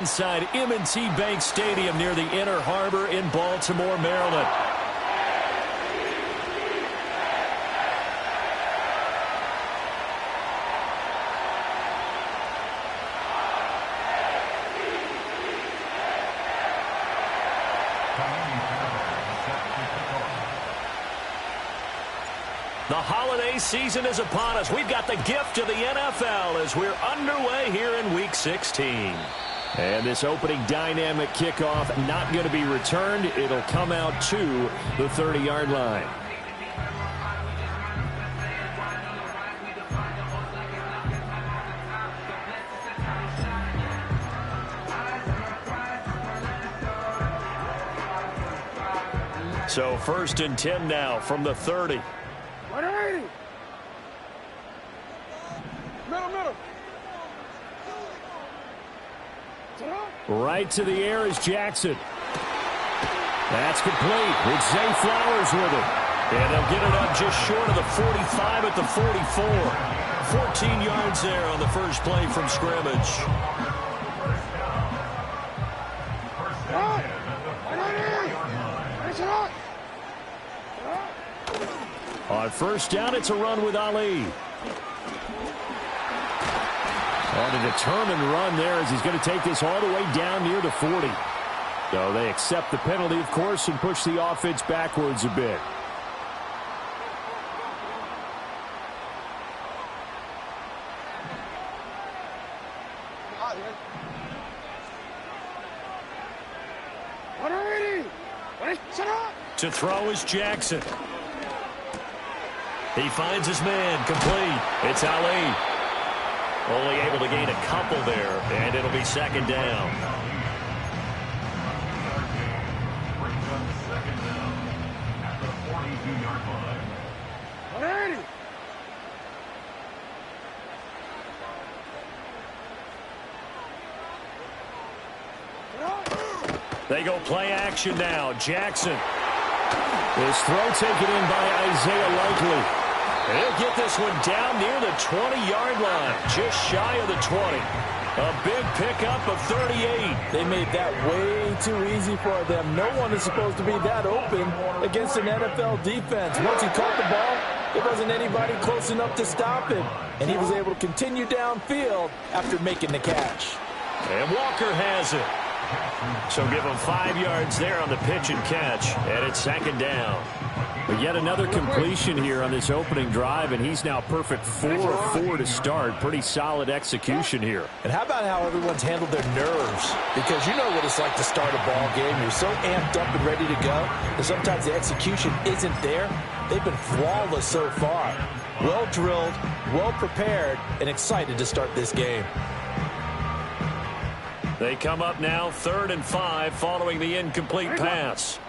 Inside M&T Bank Stadium near the Inner Harbor in Baltimore, Maryland. The holiday season is upon us. We've got the gift of the NFL as we're underway here in Week 16. And this opening dynamic kickoff not going to be returned. It'll come out to the 30-yard line. So 1st and 10 now from the 30. 180. Middle. Right to the air is Jackson. That's complete. It's Zay Flowers with it. And they'll get it up just short of the 45 at the 44. 14 yards there on the first play from scrimmage. On first down, it's a run with Ali. On a determined run there as he's going to take this all the way down near the 40. So they accept the penalty, of course, and push the offense backwards a bit. To throw is Jackson. He finds his man, complete. It's Ali. Only able to gain a couple there, and it'll be second down. They go play action now. Jackson. His throw taken in by Isaiah Likely. He'll get this one down near the 20-yard line, just shy of the 20. A big pickup of 38. They made that way too easy for them. No one is supposed to be that open against an NFL defense. Once he caught the ball, there wasn't anybody close enough to stop him. And he was able to continue downfield after making the catch. And Walker has it. So give him 5 yards there on the pitch and catch. And it's second down. But yet another completion here on this opening drive, and he's now perfect 4 of 4 to start. Pretty solid execution here. And how about how everyone's handled their nerves? Because you know what it's like to start a ball game. You're so amped up and ready to go, and sometimes the execution isn't there. They've been flawless so far. Well drilled, well prepared, and excited to start this game. They come up now 3rd and 5 following the incomplete pass.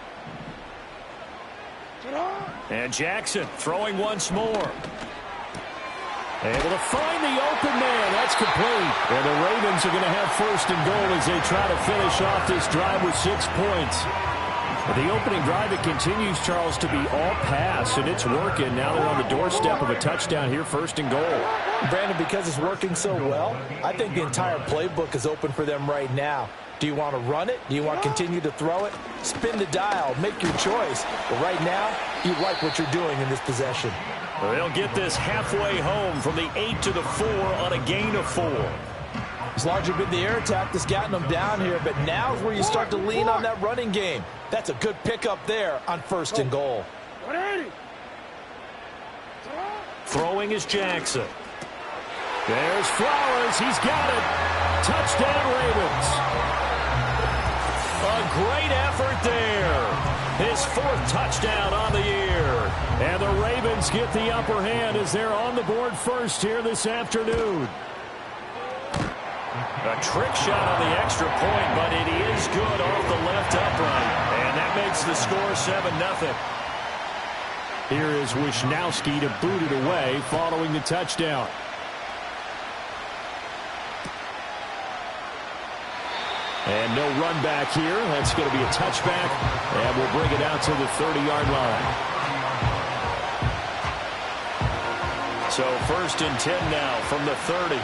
And Jackson throwing once more. Able to find the open man. That's complete. And the Ravens are going to have 1st and goal as they try to finish off this drive with 6 points. But the opening drive, it continues, Charles, to be all pass, and it's working. Now they're on the doorstep of a touchdown here, 1st and goal. Brandon, because it's working so well, I think the entire playbook is open for them right now. Do you want to run it? Do you want to continue to throw it? Spin the dial. Make your choice. But right now, you like what you're doing in this possession. They'll get this halfway home from the 8 to the 4 on a gain of 4. It's largely been the air attack that's gotten them down here, but now is where you start to lean on that running game. That's a good pickup there on 1st and goal. Throwing is Jackson. There's Flowers. He's got it. Touchdown, Ravens. A great effort there. His 4th touchdown on the year. And the Ravens get the upper hand as they're on the board first here this afternoon. A trick shot on the extra point, but it is good off the left upright. And that makes the score 7-0. Here is Wisnowski to boot it away following the touchdown. And no run back here. That's going to be a touchback. And we'll bring it out to the 30-yard line. So 1st and 10 now from the 30.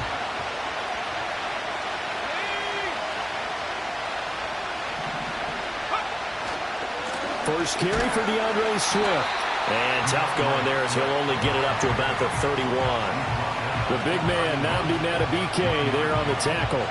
First carry for DeAndre Swift. And tough going there as he'll only get it up to about the 31. The big man, Nnamdi Madubuike, there on the tackle.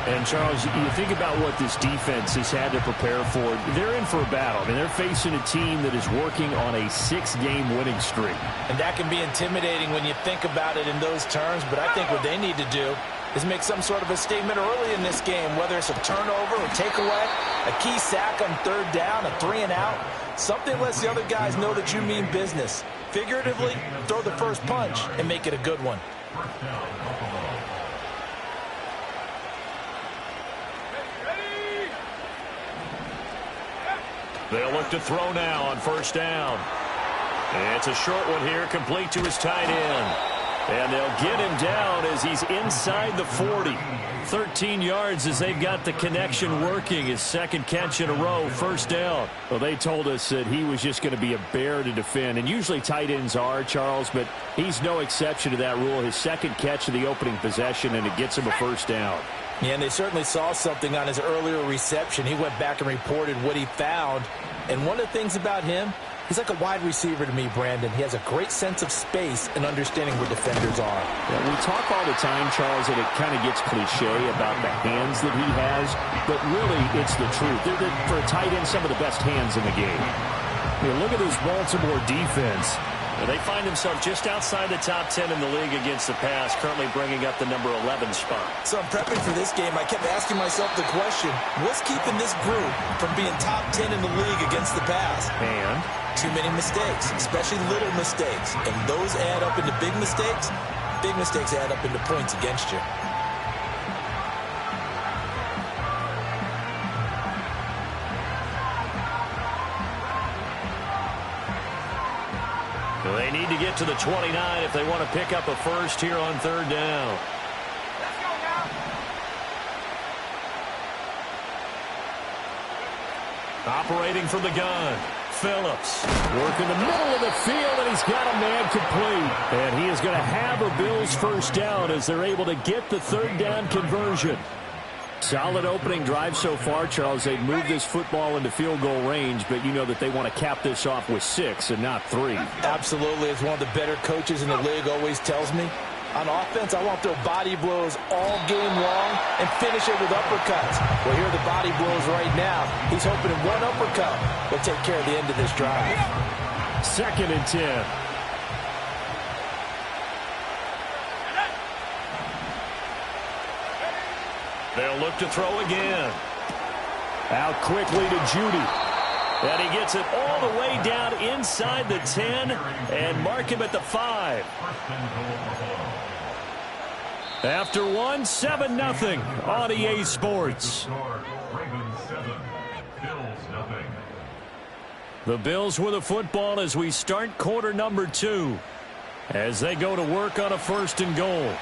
And, Charles, you think about what this defense has had to prepare for. They're in for a battle. I mean, they're facing a team that is working on a 6-game winning streak. And that can be intimidating when you think about it in those terms, but I think what they need to do is make some sort of a statement early in this game, whether it's a turnover or takeaway, a key sack on third down, a 3-and-out. Something lets the other guys know that you mean business. Figuratively, throw the first punch and make it a good one. They'll look to throw now on first down. It's a short one here, complete to his tight end. And they'll get him down as he's inside the 40. 13 yards as they've got the connection working. His second catch in a row, first down. Well, they told us that he was just going to be a bear to defend. And usually tight ends are, Charles, but he's no exception to that rule. His second catch of the opening possession, and it gets him a first down. Yeah, and they certainly saw something on his earlier reception. He went back and reported what he found. And one of the things about him, he's like a wide receiver to me, Brandon. He has a great sense of space and understanding where defenders are. Yeah, we talk all the time, Charles, and it kind of gets cliche about the hands that he has, but really it's the truth. They're for a tight end, some of the best hands in the game. Yeah, look at this Baltimore defense. They find themselves just outside the top 10 in the league against the pass, currently bringing up the number 11 spot. So I'm prepping for this game. I kept asking myself the question, what's keeping this group from being top 10 in the league against the pass? And too many mistakes, especially little mistakes. And those add up into big mistakes. Big mistakes add up into points against you. They need to get to the 29 if they want to pick up a first here on third down. operating from the gun. Phillips working the middle of the field, and he's got a man complete. And he is going to have a Bills first down as they're able to get the third down conversion. Solid opening drive so far, Charles. They've moved this football into field goal range, but you know that they want to cap this off with 6 and not 3. Absolutely. As one of the better coaches in the league always tells me, on offense, I want to throw body blows all game long and finish it with uppercuts. Well, here are the body blows right now. He's hoping in one uppercut will take care of the end of this drive. 2nd and 10. They'll look to throw again. Out quickly to Judy. And he gets it all the way down inside the 10 and mark him at the 5. After 1, 7-0 on EA Sports. The Bills with a football as we start quarter number 2. As they go to work on a 1st and goal.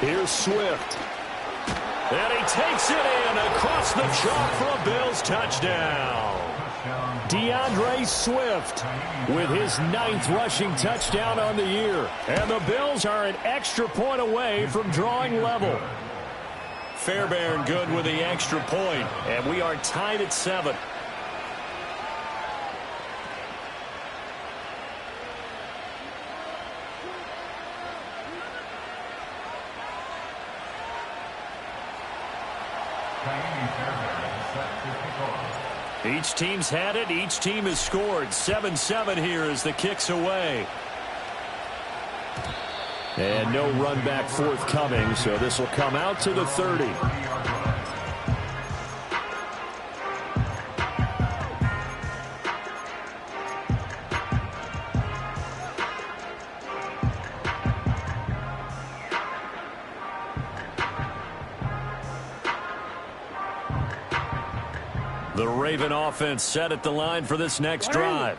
Here's Swift. And he takes it in across the chalk for a Bills touchdown. DeAndre Swift with his 9th rushing touchdown on the year. And the Bills are an extra point away from drawing level. Fairbairn good with the extra point. And we are tied at 7. Each team's had it. Each team has scored. 7-7 here as the kick's away. And no run back forthcoming, so this will come out to the 30. The Raven offense set at the line for this next drive.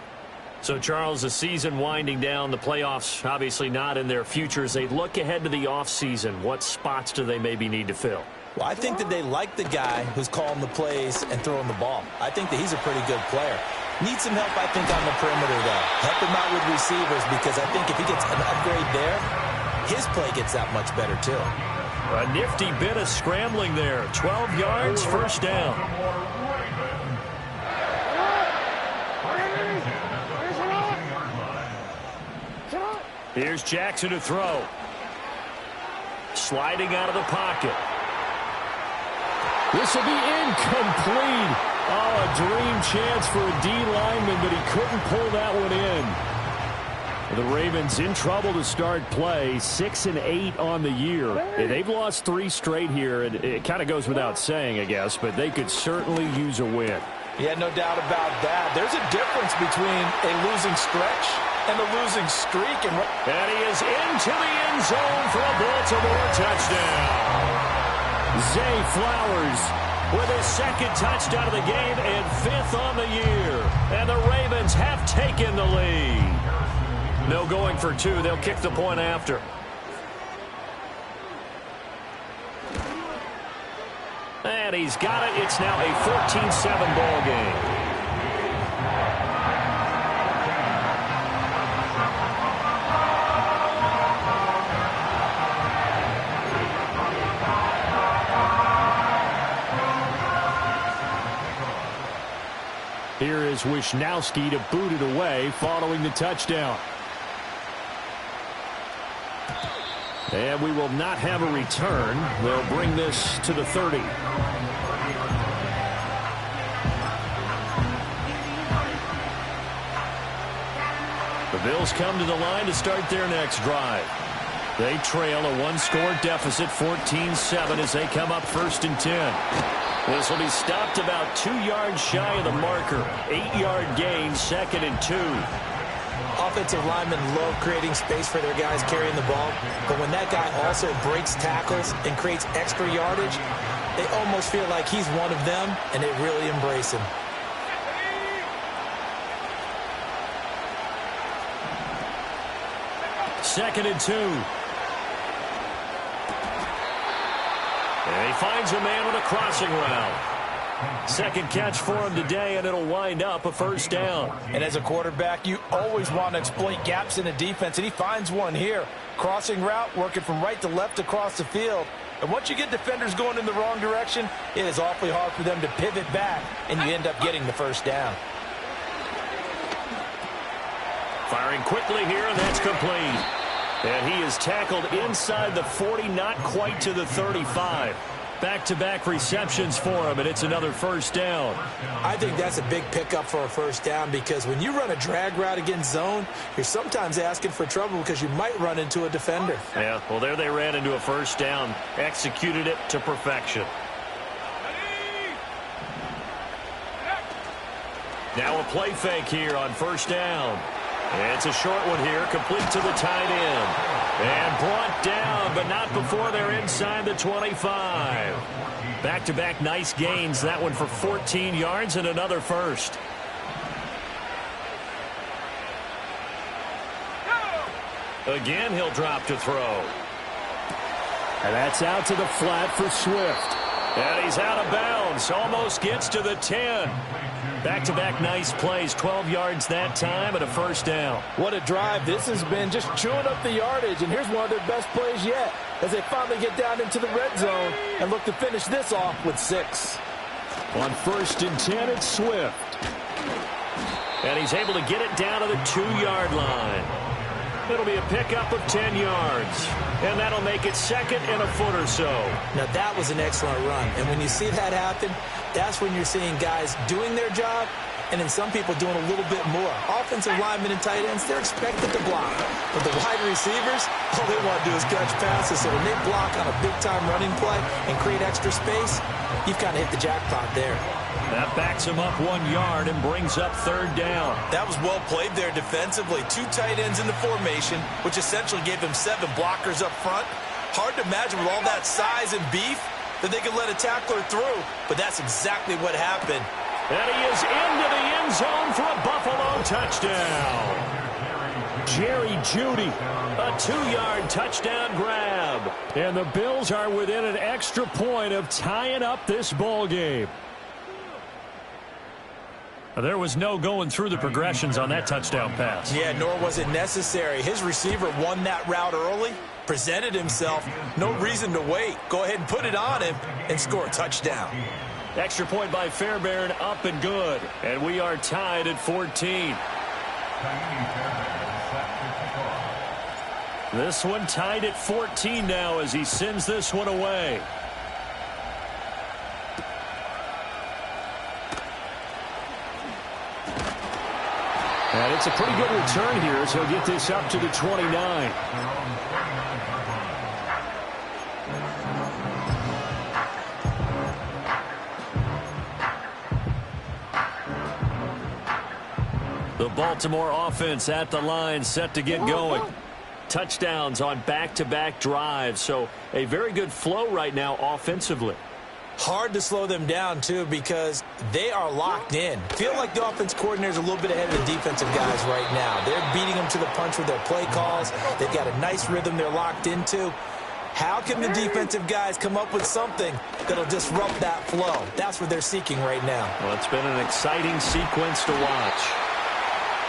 So, Charles, the season winding down, the playoffs obviously not in their futures. They look ahead to the offseason. What spots do they maybe need to fill? Well, I think that they like the guy who's calling the plays and throwing the ball. I think that he's a pretty good player. Needs some help, I think, on the perimeter, though. Help him out with receivers, because I think if he gets an upgrade there, his play gets that much better, too. A nifty bit of scrambling there. 12 yards, first down. Here's Jackson to throw. Sliding out of the pocket. This will be incomplete. Oh, a dream chance for a D lineman, but he couldn't pull that one in. The Ravens in trouble to start play. 6-8 on the year. They've lost 3 straight here, and it kind of goes without saying, I guess, but they could certainly use a win. Yeah, no doubt about that. There's a difference between a losing stretch and a losing streak. And he is into the end zone for a Baltimore touchdown. Zay Flowers with his second touchdown of the game and 5th on the year. And the Ravens have taken the lead. No going for 2. They'll kick the point after. And he's got it. It's now a 14-7 ball game. Here is Wisnowski to boot it away following the touchdown. And we will not have a return. They'll bring this to the 30. The Bills come to the line to start their next drive. They trail a 1-score deficit, 14-7, as they come up 1st and 10. This will be stopped about 2 yards shy of the marker. 8-yard gain, 2nd and 2. Offensive linemen love creating space for their guys carrying the ball, but when that guy also breaks tackles and creates extra yardage, they almost feel like he's one of them, and they really embrace him. Second and 2. And he finds a man with a crossing route. Second catch for him today, and it'll wind up a 1st down. And as a quarterback, you always want to exploit gaps in the defense, and he finds one here. Crossing route, working from right to left across the field. And once you get defenders going in the wrong direction, it is awfully hard for them to pivot back, and you end up getting the 1st down. Firing quickly here, and that's complete. And he is tackled inside the 40, not quite to the 35. Back-to-back receptions for him, and it's another 1st down. I think that's a big pickup for a 1st down, because when you run a drag route against zone, you're sometimes asking for trouble because you might run into a defender. Yeah, well, there they ran into a 1st down. Executed it to perfection. Now a play fake here on 1st down. It's a short one here, complete to the tight end. And brought down, but not before they're inside the 25. Back-to-back nice gains, that one for 14 yards and another 1st. Again, he'll drop to throw. And that's out to the flat for Swift. And he's out of bounds, almost gets to the 10. Back-to-back nice plays, 12 yards that time and a 1st down. What a drive this has been, just chewing up the yardage, and here's one of their best plays yet as they finally get down into the red zone and look to finish this off with 6. On 1st and 10, it's Swift. And he's able to get it down to the 2-yard line. It'll be a pickup of 10 yards. And that'll make it 2nd and a foot or so. Now, that was an excellent run. And when you see that happen, that's when you're seeing guys doing their job and then some people doing a little bit more. Offensive linemen and tight ends, they're expected to block. But the wide receivers, all they want to do is catch passes. So when they block on a big-time running play and create extra space, you've kind of hit the jackpot there. That backs him up 1 yard and brings up 3rd down. That was well played there defensively. 2 tight ends in the formation, which essentially gave them 7 blockers up front. Hard to imagine with all that size and beef that they could let a tackler through, but that's exactly what happened. And he is into the end zone for a Buffalo touchdown. Jerry Jeudy, a 2-yard touchdown grab. And the Bills are within an extra point of tying up this ball game. There was no going through the progressions on that touchdown pass. Yeah, nor was it necessary. His receiver won that route early, presented himself, no reason to wait. Go ahead and put it on him and score a touchdown. Extra point by Fairbairn, up and good. And we are tied at 14. This one tied at 14 now as he sends this one away. And it's a pretty good return here as he'll get this up to the 29. The Baltimore offense at the line, set to get going. Touchdowns on back-to-back drives, so a very good flow right now offensively. Hard to slow them down, too, because they are locked in. Feel like the offense coordinator's a little bit ahead of the defensive guys right now. They're beating them to the punch with their play calls. They've got a nice rhythm they're locked into. How can the defensive guys come up with something that'll disrupt that flow? That's what they're seeking right now. Well, it's been an exciting sequence to watch.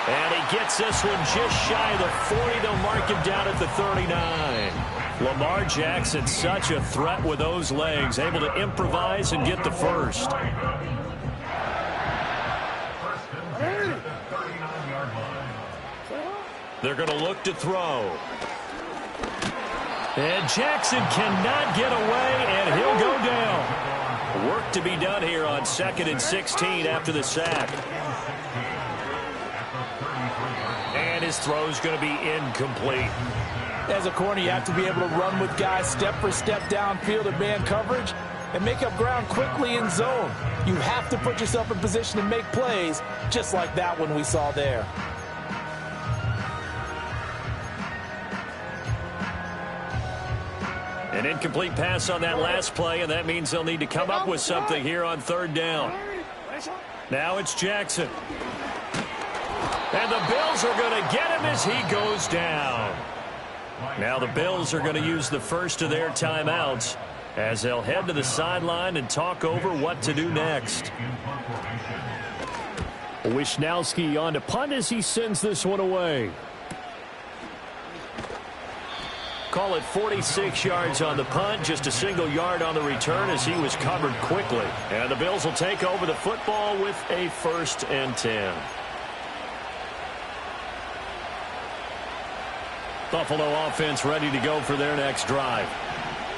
And he gets this one just shy of the 40. They'll mark him down at the 39. Lamar Jackson, such a threat with those legs, able to improvise and get the first. They're going to look to throw. And Jackson cannot get away, and he'll go down. Work to be done here on 2nd and 16 after the sack. And his throw's going to be incomplete. As a corner, you have to be able to run with guys step for step downfield in man coverage and make up ground quickly in zone. You have to put yourself in position to make plays, just like that one we saw there. An incomplete pass on that last play, and that means they'll need to come up with something here on 3rd down. Now it's Jackson. And the Bills are going to get him as he goes down. Now the Bills are going to use the first of their timeouts as they'll head to the sideline and talk over what to do next. Wishnowski on to punt as he sends this one away. Call it 46 yards on the punt, just a single yard on the return as he was covered quickly. And the Bills will take over the football with a 1st and 10. Buffalo offense ready to go for their next drive.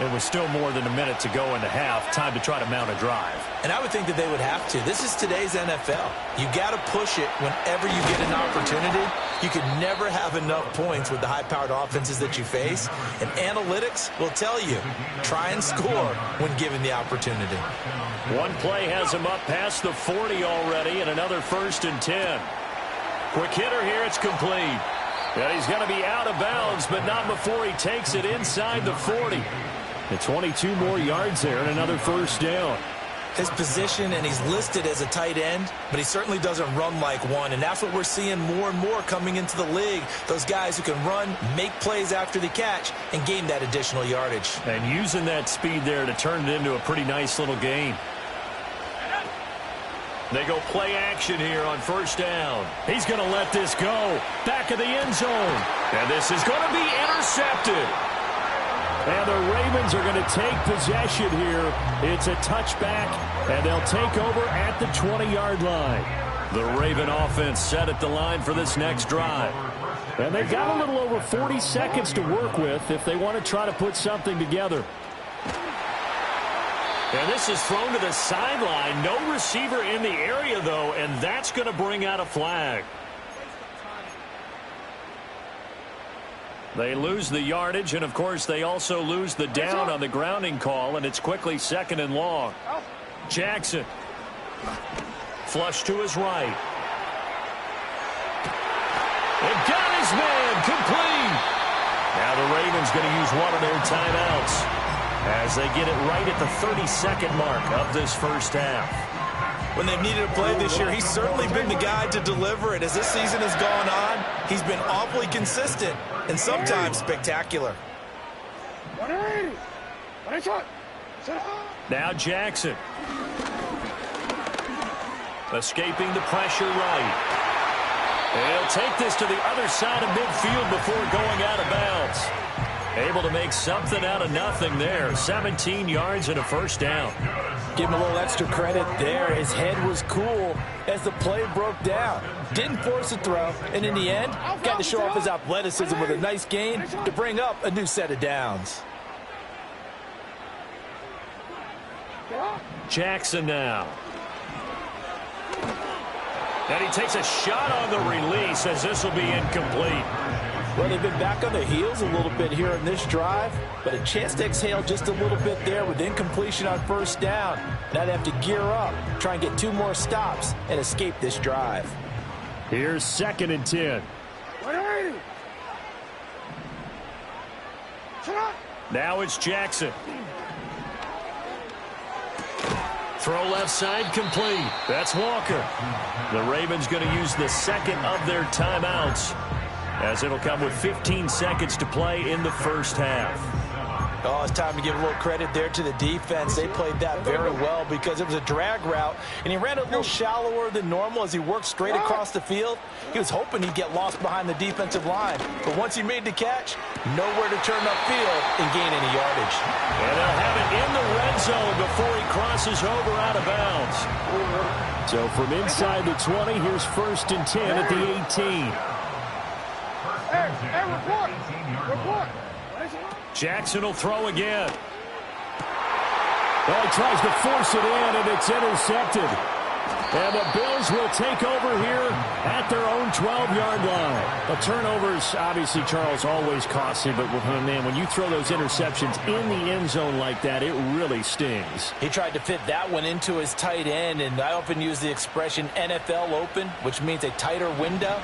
It was still more than a minute to go in the half. Time to try to mount a drive. And I would think that they would have to. This is today's NFL. You got to push it whenever you get an opportunity. You can never have enough points with the high-powered offenses that you face. And analytics will tell you, try and score when given the opportunity. One play has him up past the 40 already, and another 1st and 10. Quick hitter here, it's complete. And he's going to be out of bounds, but not before he takes it inside the 40. And 22 more yards there and another 1st down. His position, and he's listed as a tight end, but he certainly doesn't run like one, and that's what we're seeing more and more coming into the league. Those guys who can run, make plays after the catch, and gain that additional yardage. And using that speed there to turn it into a pretty nice little gain. They go play action here on 1st down. He's going to let this go. Back of the end zone. And this is going to be intercepted. And the Ravens are going to take possession here. It's a touchback, and they'll take over at the 20-yard line. The Raven offense set at the line for this next drive. And they've got a little over 40 seconds to work with if they want to try to put something together. And this is thrown to the sideline. No receiver in the area, though, and that's going to bring out a flag. They lose the yardage, and, of course, they also lose the down on the grounding call, and it's quickly 2nd and long. Jackson. Flush to his right. And got his man complete. Now the Ravens going to use one of their timeouts as they get it right at the 32nd mark of this 1st half. When they've needed a play this year, he's certainly been the guy to deliver it. As this season has gone on, he's been awfully consistent and sometimes spectacular. Now Jackson. Escaping the pressure right. And he'll take this to the other side of midfield before going out of bounds. Able to make something out of nothing there. 17 yards and a first down. Give him a little extra credit there. His head was cool as the play broke down. Didn't force a throw, and in the end, got to show off his athleticism with a nice gain to bring up a new set of downs. Jackson now. And he takes a shot on the release as this will be incomplete. Well, they've been back on their heels a little bit here in this drive, but a chance to exhale just a little bit there with incompletion on first down. Now they have to gear up, try and get 2 more stops, and escape this drive. Here's 2nd and 10. 180. Now it's Jackson. Throw left side complete. That's Walker. The Ravens going to use the second of their timeouts, as it'll come with 15 seconds to play in the first half. Oh, it's time to give a little credit there to the defense. They played that very well because it was a drag route, and he ran a little shallower than normal as he worked straight across the field. He was hoping he'd get lost behind the defensive line, but once he made the catch, nowhere to turn upfield and gain any yardage. And they'll have it in the red zone before he crosses over out of bounds. So from inside the 20, here's 1st and 10 at the 18. Hey, report. Report. Jackson will throw again. Well, he tries to force it in, and it's intercepted. And the Bills will take over here at their own 12-yard line. The turnovers, obviously, Charles, always costly, but man, when you throw those interceptions in the end zone like that, it really stings. He tried to fit that one into his tight end, and I often use the expression NFL open, which means a tighter window.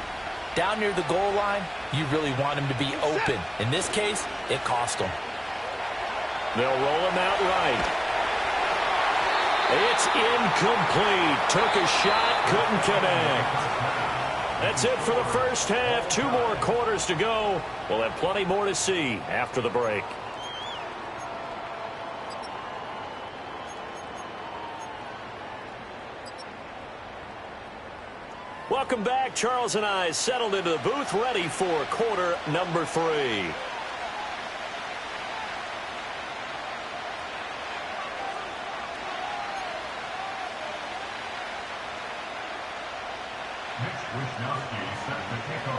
Down near the goal line, you really want him to be open. In this case, it cost him. They'll roll him out right. It's incomplete. Took a shot, couldn't connect. That's it for the first half. 2 more quarters to go. We'll have plenty more to see after the break. Welcome back. Charles and I settled into the booth, ready for quarter number 3.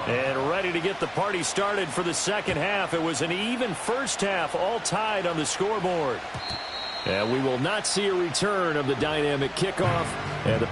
And ready to get the party started for the second half. It was an even first half, all tied on the scoreboard. And we will not see a return of the dynamic kickoff. And the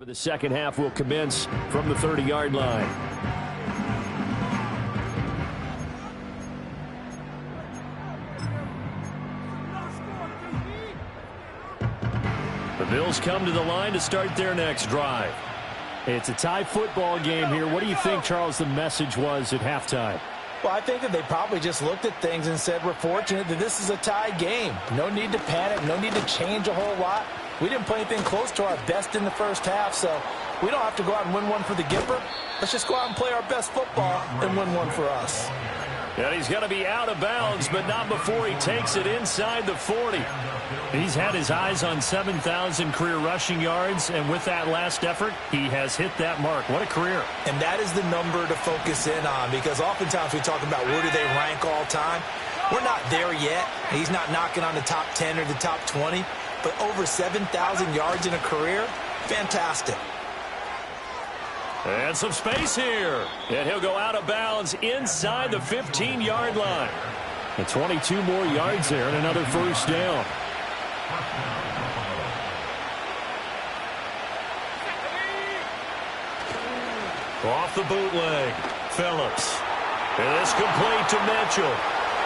The second half will commence from the 30-yard line. The Bills come to the line to start their next drive. It's a tie football game here. What do you think, Charles, the message was at halftime? Well, I think that they probably just looked at things and said, we're fortunate that this is a tie game. No need to panic, no need to change a whole lot. We didn't play anything close to our best in the first half, so we don't have to go out and win one for the Gipper. Let's just go out and play our best football and win one for us. And he's going to be out of bounds, but not before he takes it inside the 40. He's had his eyes on 7,000 career rushing yards, and with that last effort, he has hit that mark. What a career. And that is the number to focus in on, because oftentimes we talk about where do they rank all time. We're not there yet. He's not knocking on the top 10 or the top 20, but over 7,000 yards in a career, fantastic. And some space here. And he'll go out of bounds inside the 15-yard line. And 22 more yards there and another first down. Off the bootleg, Phillips. And it's complete to Mitchell.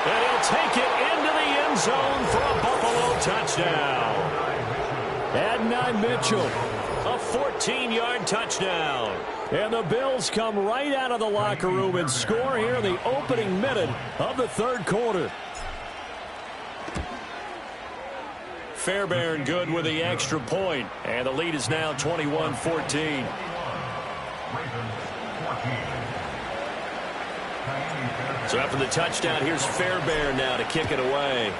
And he'll take it into the end zone for a Buffalo touchdown. Adonai Mitchell, a 14-yard touchdown. And the Bills come right out of the locker room and score here in the opening minute of the third quarter. Fairbairn good with the extra point, and the lead is now 21-14. So after the touchdown, here's Fairbairn now to kick it away.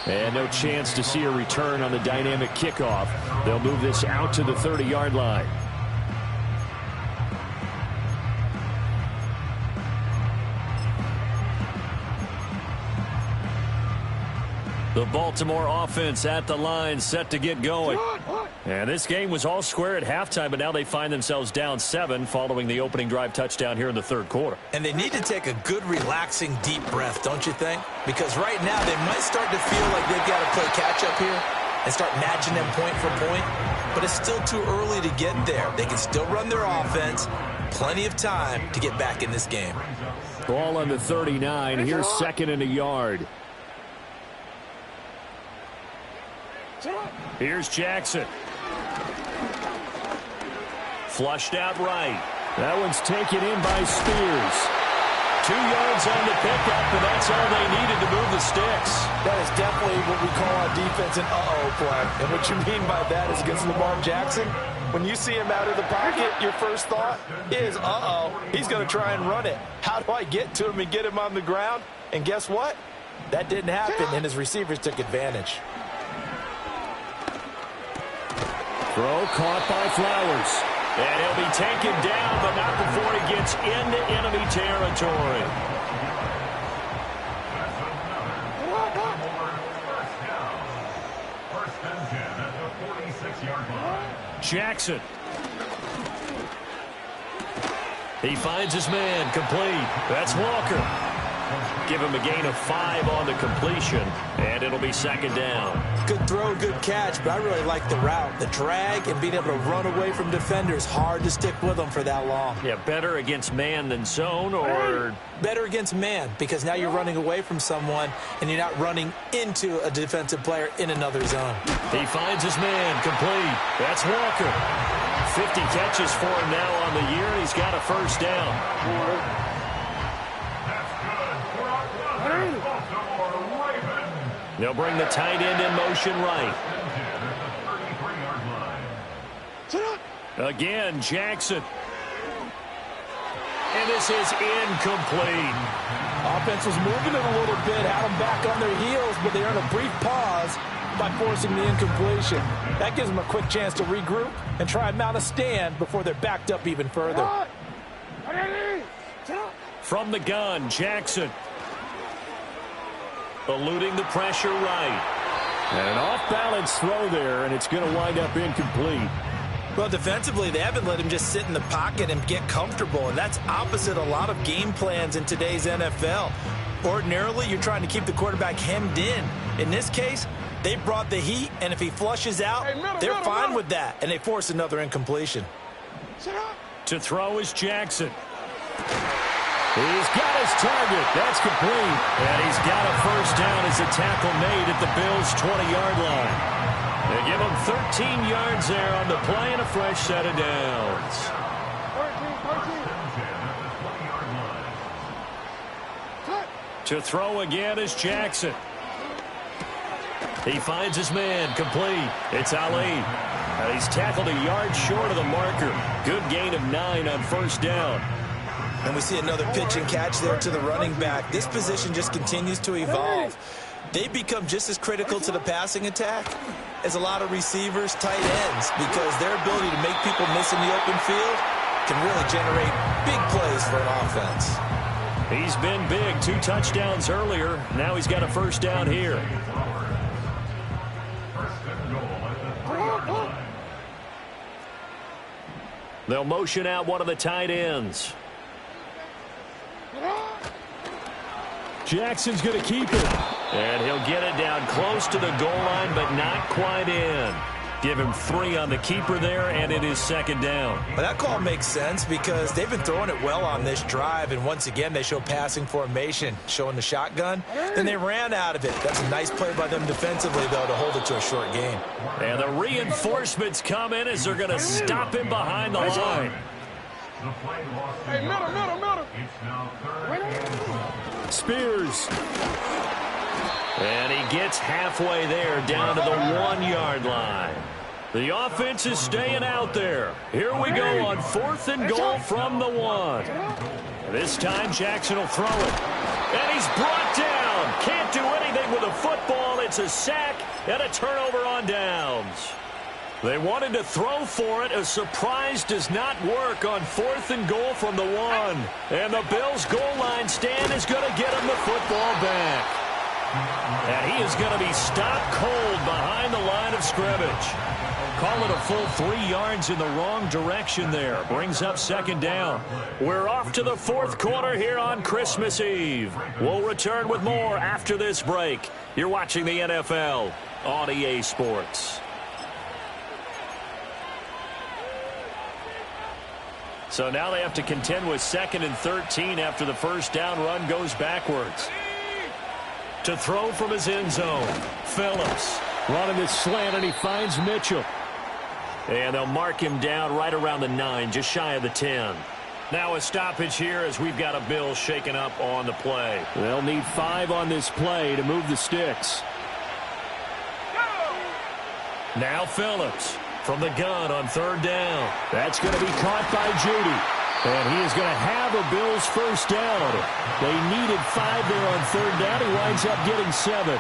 And no chance to see a return on the dynamic kickoff. They'll move this out to the 30-yard line. The Baltimore offense at the line, set to get going. And this game was all square at halftime, but now they find themselves down 7 following the opening drive touchdown here in the third quarter. And they need to take a good, relaxing, deep breath, don't you think? Because right now they might start to feel like they've got to play catch-up here and start matching them point for point. But it's still too early to get there. They can still run their offense. Plenty of time to get back in this game. Ball on the 39. Here's second and a yard. Here's Jackson. Flushed out right. That one's taken in by Spears. 2 yards on the pickup, and that's all they needed to move the sticks. That is definitely what we call on defense an uh-oh play. And what you mean by that is against Lamar Jackson, when you see him out of the pocket, your first thought is, uh-oh, he's going to try and run it. How do I get to him and get him on the ground? And guess what? That didn't happen, and his receivers took advantage. Throw caught by Flowers. And he'll be taken down, but not before he gets into enemy territory. Jackson. He finds his man, complete. That's Walker. Give him a gain of 5 on the completion, and it'll be second down. Good throw, good catch, but I really like the route. The drag and being able to run away from defenders, hard to stick with them for that long. Yeah, better against man than zone, or? Better against man, because now you're running away from someone, and you're not running into a defensive player in another zone. He finds his man, complete. That's Walker. 50 catches for him now on the year, and he's got a first down. They'll bring the tight end in motion right. Again, Jackson. And this is incomplete. Offense was moving it a little bit, had them back on their heels, but they earned a brief pause by forcing the incompletion. That gives them a quick chance to regroup and try and mount a stand before they're backed up even further. From the gun, Jackson. Eluding the pressure right. And an off-balance throw there, and it's going to wind up incomplete. Well, defensively, they haven't let him just sit in the pocket and get comfortable, and that's opposite a lot of game plans in today's NFL. Ordinarily, you're trying to keep the quarterback hemmed in. In this case, They brought the heat, and if he flushes out, they're fine with that, and they force another incompletion. To throw is Jackson. He's got his target. That's complete. And he's got a first down as a tackle made at the Bills' 20-yard line. They give him 13 yards there on the play and a fresh set of downs. 13. To throw again is Jackson. He finds his man, complete. It's Ali. And he's tackled a yard short of the marker. Good gain of 9 on first down. And we see another pitch and catch there to the running back. This position just continues to evolve. They become just as critical to the passing attack as a lot of receivers, tight ends, because their ability to make people miss in the open field can really generate big plays for an offense. He's been big. 2 touchdowns earlier. Now he's got a first down here. They'll motion out one of the tight ends. Jackson's going to keep it. And he'll get it down close to the goal line, but not quite in. Give him 3 on the keeper there, and it is second down. Well, that call makes sense because they've been throwing it well on this drive, and once again they show passing formation, showing the shotgun. Then they ran out of it. That's a nice play by them defensively, though, to hold it to a short gain. And the reinforcements come in as they're going to stop him behind the line. Hey, middle. Spears. And he gets halfway there, down to the 1-yard line. The offense is staying out there. Here we go on 4th and goal from the 1. This time Jackson will throw it. And he's brought down. Can't do anything with a football. It's a sack and a turnover on downs. They wanted to throw for it. A surprise does not work on 4th and goal from the 1. And the Bills' goal line stand is going to get him the football back. And he is going to be stopped cold behind the line of scrimmage. Call it a full 3 yards in the wrong direction there. Brings up second down. We're off to the 4th quarter here on Christmas Eve. We'll return with more after this break. You're watching the NFL on EA Sports. So now they have to contend with 2nd and 13 after the first down run goes backwards. To throw from his end zone, Phillips running this slant, and he finds Mitchell. And they'll mark him down right around the 9, just shy of the 10. Now a stoppage here as we've got a Bill shaken up on the play. They'll need 5 on this play to move the sticks. Now Phillips from the gun on 3rd down. That's going to be caught by Judy. And he is going to have a Bills first down. They needed 5 there on 3rd down. He winds up getting 7.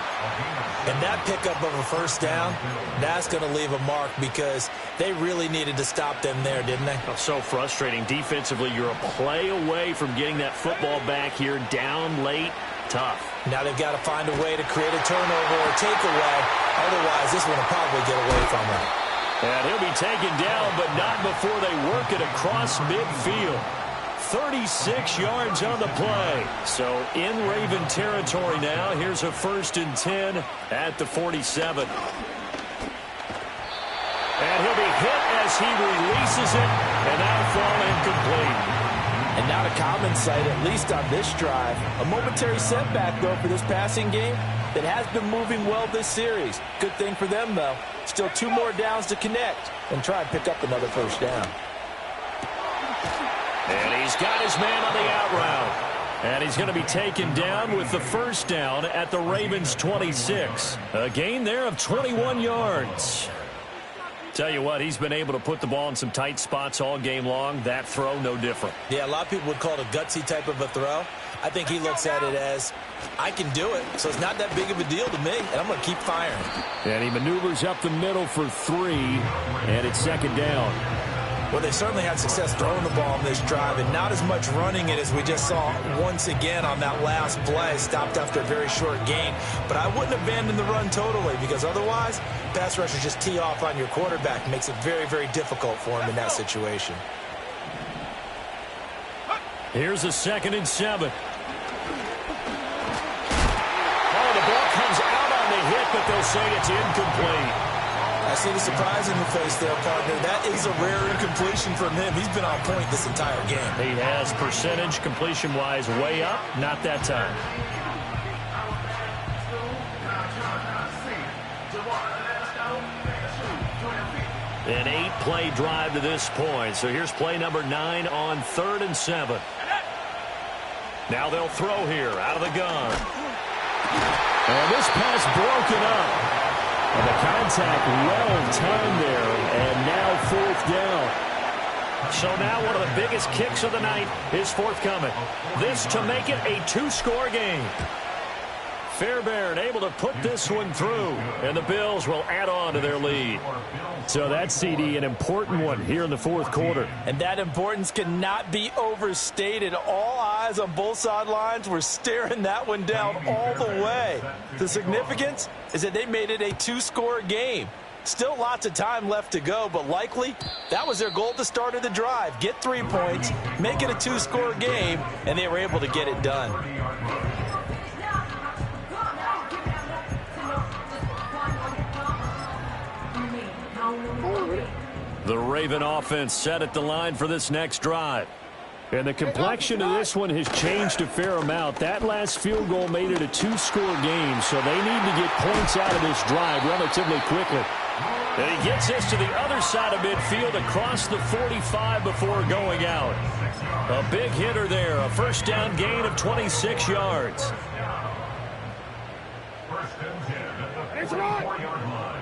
And that pickup of a first down, that's going to leave a mark because they really needed to stop them there, didn't they? Oh, so frustrating. Defensively, you're a play away from getting that football back here, down late. Tough. Now they've got to find a way to create a turnover or takeaway. Otherwise, this one will probably get away from them. And he'll be taken down, but not before they work it across midfield. 36 yards on the play. So in Raven territory now. Here's a 1st and 10 at the 47. And he'll be hit as he releases it, and that'll fall incomplete. And not a common sight, at least on this drive. A momentary setback, though, for this passing game that has been moving well this series. Good thing for them, though. Still 2 more downs to connect and try and pick up another first down. And he's got his man on the out route. And he's going to be taken down with the first down at the Ravens' 26. A gain there of 21 yards. Tell you what, he's been able to put the ball in some tight spots all game long. That throw, no different. Yeah, a lot of people would call it a gutsy type of a throw. I think he looks at it as, I can do it, so it's not that big of a deal to me, and I'm going to keep firing. And he maneuvers up the middle for 3, and it's second down. Well, they certainly had success throwing the ball on this drive, and not as much running it as we just saw once again on that last play. Stopped after a very short gain. But I wouldn't abandon the run totally, because otherwise, pass rushers just tee off on your quarterback. It makes it very, very difficult for him in that situation. Here's a 2nd and 7. Oh, the ball comes out on the hit, but they'll say it's incomplete. I see the surprise in your face there, partner. That is a rare incompletion from him. He's been on point this entire game. He has percentage completion-wise way up, not that time. An 8-play drive to this point. So here's play number 9 on 3rd and 7. Now they'll throw here out of the gun. And this pass broken up. And the contact well timed there. And now 4th down. So now one of the biggest kicks of the night is forthcoming. This to make it a 2-score game. Fairbairn able to put this one through, and the Bills will add on to their lead. So that's, CD, an important one here in the 4th quarter. And that importance cannot be overstated. All eyes on both sidelines were staring that one down all the way. The significance is that they made it a 2-score game. Still lots of time left to go, but likely that was their goal at the start of the drive. Get 3 points, make it a 2-score game, and they were able to get it done. The Raven offense set at the line for this next drive. And the complexion of this one has changed a fair amount. That last field goal made it a 2-score game, so they need to get points out of this drive relatively quickly. And he gets this to the other side of midfield across the 45 before going out. A big hitter there, a first down gain of 26 yards. It's right.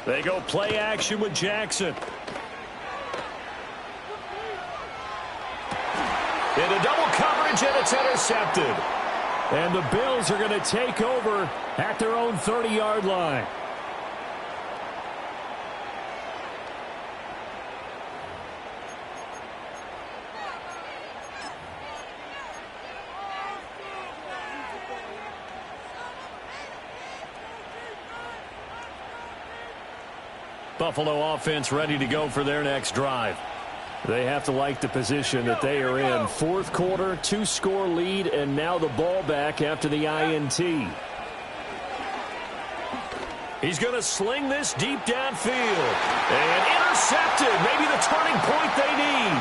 They go play action with Jackson. Into double coverage, and it's intercepted. And the Bills are going to take over at their own 30-yard line. Buffalo offense ready to go for their next drive. They have to like the position that they are in. 4th quarter, 2-score lead, and now the ball back after the INT. He's going to sling this deep downfield. And intercepted. Maybe the turning point they need.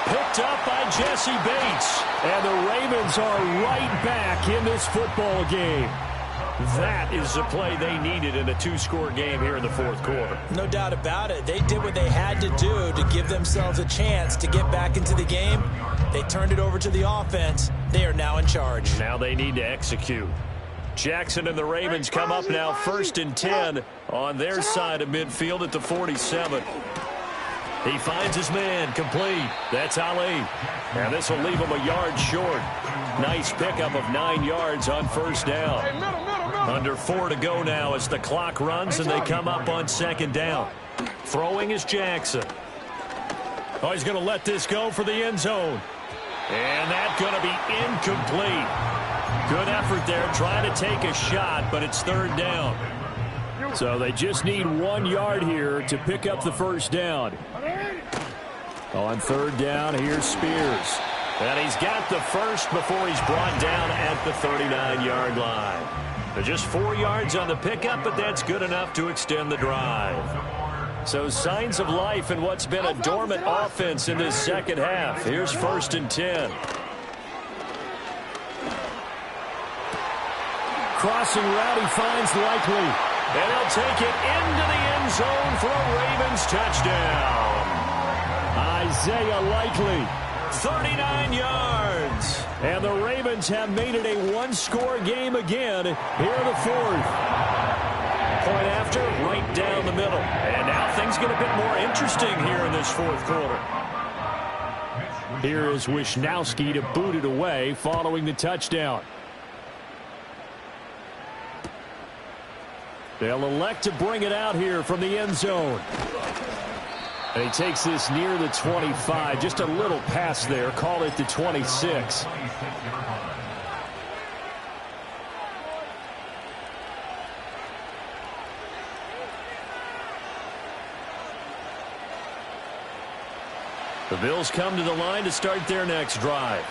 Picked up by Jesse Bates. And the Ravens are right back in this football game. That is the play they needed in a 2-score game here in the 4th quarter. No doubt about it. They did what they had to do to give themselves a chance to get back into the game. They turned it over to the offense. They are now in charge. Now they need to execute. Jackson and the Ravens come up now 1st and 10 on their side of midfield at the 47. He finds his man, complete. That's Ali. And this will leave him a yard short. Nice pickup of 9 yards on 1st down. Under 4 to go now as the clock runs and they come up on 2nd down. Throwing is Jackson. Oh, he's going to let this go for the end zone. And that's going to be incomplete. Good effort there trying to take a shot, but it's 3rd down. So they just need 1 yard here to pick up the 1st down. On 3rd down, here's Spears. And he's got the first before he's brought down at the 39-yard line. Just 4 yards on the pickup, but that's good enough to extend the drive. So signs of life in what's been a dormant offense in this second half. Here's 1st and 10. Crossing route, he finds Likely. And he'll take it into the end zone for a Ravens touchdown. Isaiah Likely. 39 yards. And the Ravens have made it a 1-score game again here in the 4th. Point after, right down the middle. And now things get a bit more interesting here in this 4th quarter. Here is Wisnowski to boot it away following the touchdown. They'll elect to bring it out here from the end zone. And he takes this near the 25. Just a little pass there. Call it the 26. The Bills come to the line to start their next drive.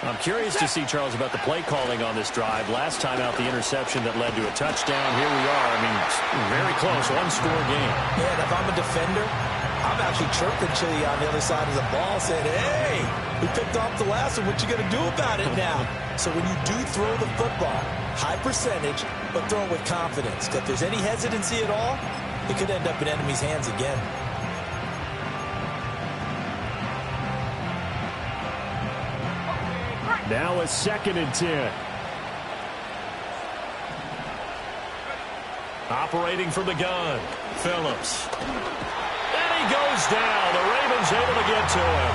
I'm curious to see, Charles, about the play calling on this drive. Last time out, the interception that led to a touchdown. Here we are. I mean, very close, one-score game. Yeah, and if I'm a defender, I'm actually chirping Chili on the other side of the ball, saying, hey, we picked off the last one. What you going to do about it now? So when you do throw the football, high percentage, but throw it with confidence. Because if there's any hesitancy at all, it could end up in enemy's hands again. Now a 2nd and 10. Operating from the gun, Phillips. And he goes down. The Ravens able to get to him.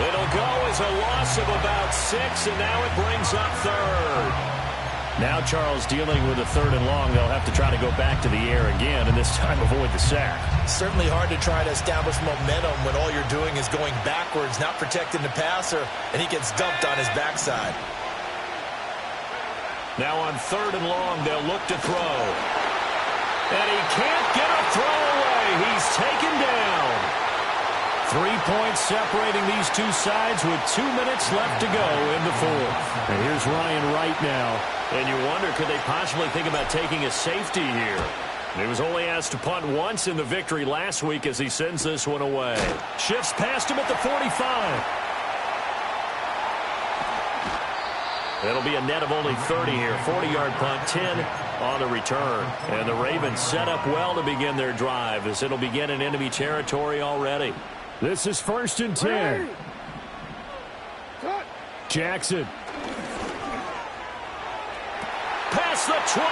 It'll go as a loss of about 6, and now it brings up 3rd. Now Charles dealing with a 3rd and long. They'll have to try to go back to the air again, and this time avoid the sack. Certainly hard to try to establish momentum when all you're doing is going backwards, not protecting the passer, and he gets dumped on his backside. Now on 3rd and long, they'll look to throw. And he can't get a throw away. He's taken down. 3 points separating these two sides with 2 minutes left to go in the 4th. And here's Ryan Wright now. And you wonder, could they possibly think about taking a safety here? He was only asked to punt once in the victory last week as he sends this one away. Shifts past him at the 45. It'll be a net of only 30 here. 40-yard punt, 10 on the return. And the Ravens set up well to begin their drive as it'll begin in enemy territory already. This is 1st and 10. Jackson. Past the 20.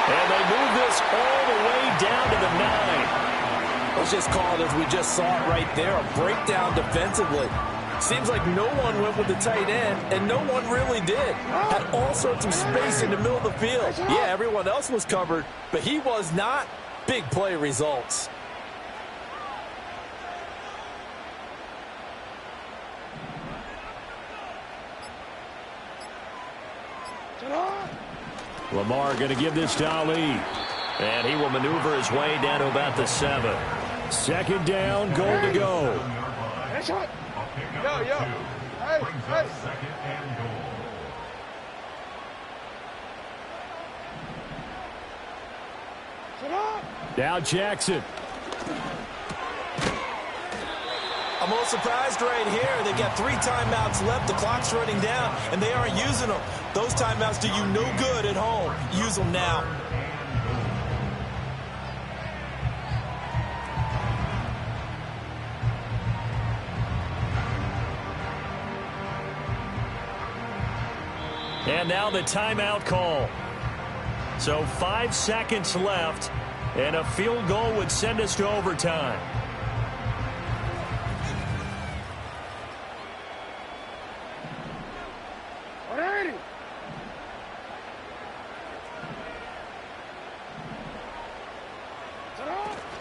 And they move this all the way down to the 9. Let's just call it as we just saw it right there, a breakdown defensively. Seems like no one went with the tight end, and no one really did. Had all sorts of space in the middle of the field. Yeah, everyone else was covered, but he was not. Big play results. Lamar going to give this to Ali. And he will maneuver his way down to about the 7. 2nd down, goal to go. Now Jackson. I'm a little surprised right here. They got 3 timeouts left. The clock's running down, and they aren't using them. Those timeouts do you no good at home. Use them now. And now the timeout call. So 5 seconds left, and a field goal would send us to overtime.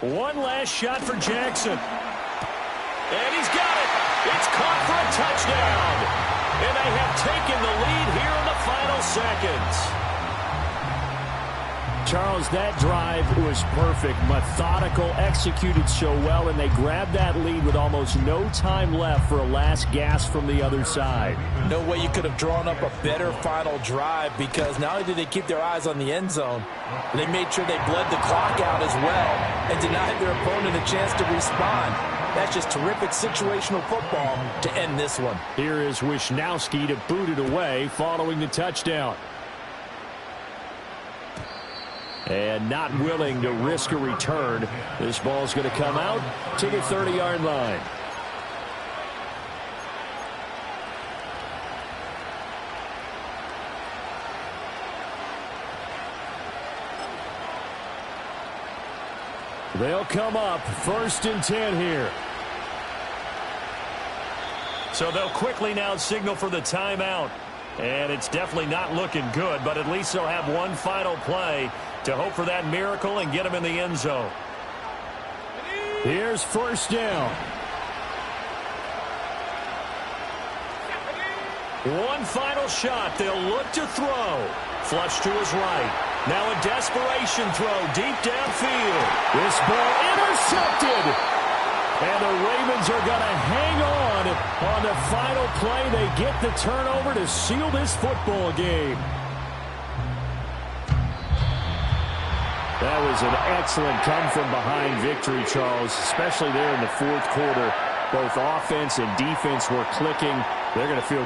One last shot for Jackson. And he's got it. It's caught for a touchdown. And they have taken the lead here in the final seconds. Charles, that drive was perfect, methodical, executed so well, and they grabbed that lead with almost no time left for a last gasp from the other side. No way you could have drawn up a better final drive, because not only did they keep their eyes on the end zone, they made sure they bled the clock out as well and denied their opponent a chance to respond. That's just terrific situational football to end this one. Here is Wisnowski to boot it away following the touchdown. And not willing to risk a return. This ball's going to come out to the 30-yard line. They'll come up 1st and 10 here. So they'll quickly now signal for the timeout. And it's definitely not looking good, but at least they'll have one final play to hope for that miracle and get them in the end zone. Here's 1st down. One final shot. They'll look to throw. Flush to his right. Now a desperation throw deep downfield. This ball intercepted. And the Ravens are going to hang on the final play. They get the turnover to seal this football game. That was an excellent come-from-behind victory, Charles, especially there in the fourth quarter. Both offense and defense were clicking. They're going to feel